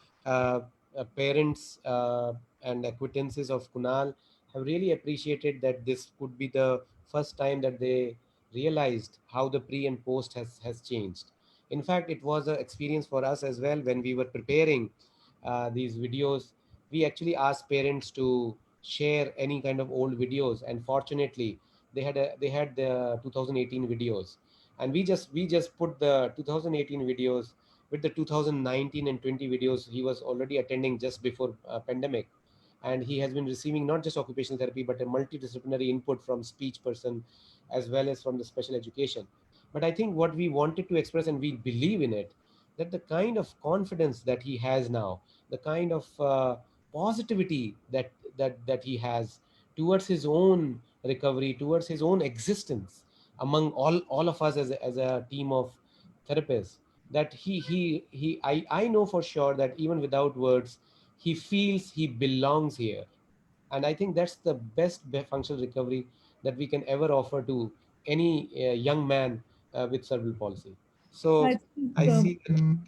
parents and acquaintances of Kunal have really appreciated that this could be the first time that they realized how the pre and post has changed. In fact, it was an experience for us as well when we were preparing these videos. We actually asked parents to share any kind of old videos, and fortunately they had the 2018 videos, and we just put the 2018 videos with the 2019 and 20 videos he was already attending just before pandemic. And he has been receiving not just occupational therapy but a multidisciplinary input from speech person as well as from the special education. But I think what we wanted to express, and we believe in it, that the kind of confidence that he has now, the kind of positivity that he has towards his own recovery, towards his own existence among all of us as a team of therapists, that I know for sure that even without words he feels he belongs here. And I think that's the best functional recovery that we can ever offer to any young man with cerebral palsy. So I think, I see.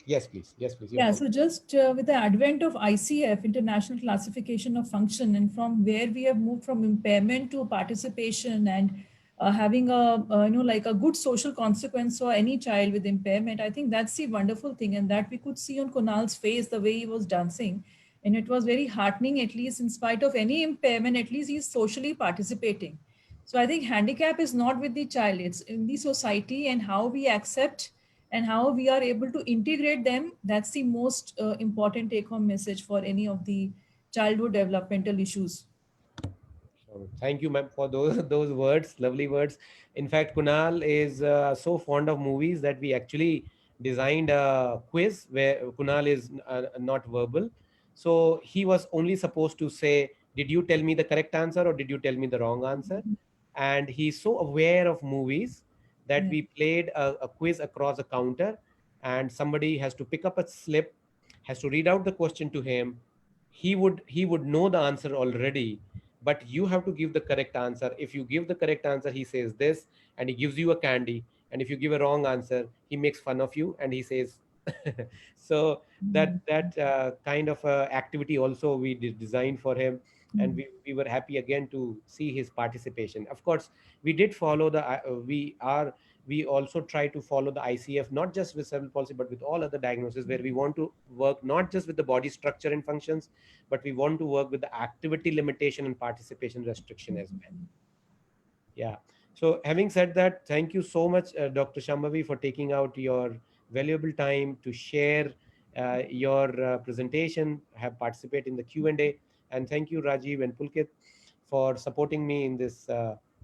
Yes, please. Yes, please. You yeah, follow. so just with the advent of ICF, International Classification of Function, and from where we have moved from impairment to participation and having like a good social consequence for any child with impairment, I think that's the wonderful thing, and that we could see on Kunal's face the way he was dancing, and it was very heartening. At least in spite of any impairment, at least he's socially participating. So I think handicap is not with the child; it's in the society and how we accept and how we are able to integrate them. That's the most important take home message for any of the childhood developmental issues. So thank you, ma'am, for those those words, lovely words. In fact, Kunal is so fond of movies that we actually designed a quiz where Kunal is not verbal. So he was only supposed to say, "Did you tell me the correct answer or did you tell me the wrong answer?" And he's so aware of movies that Yeah. we played a quiz across a counter, and somebody has to pick up a slip, has to read out the question to him. He would know the answer already, but you have to give the correct answer. If you give the correct answer, he says this, and he gives you a candy. And if you give a wrong answer, he makes fun of you and he says so that kind of activity also we designed for him. And we were happy again to see his participation. Of course, we did follow the we also try to follow the ICF, not just with cerebral palsy, but with all other diagnoses, where we want to work not just with the body structure and functions, but we want to work with the activity limitation and participation restriction as well. Yeah. So having said that, thank you so much, Dr. Shambhavi, for taking out your valuable time to share your presentation, have participate in the Q&A. And thank you, Rajiv and Pulkit, for supporting me in this,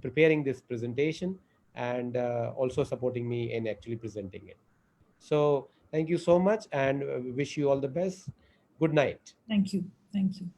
preparing this presentation, and also supporting me in actually presenting it. So thank you so much, and wish you all the best. Good night. Thank you. Thank you.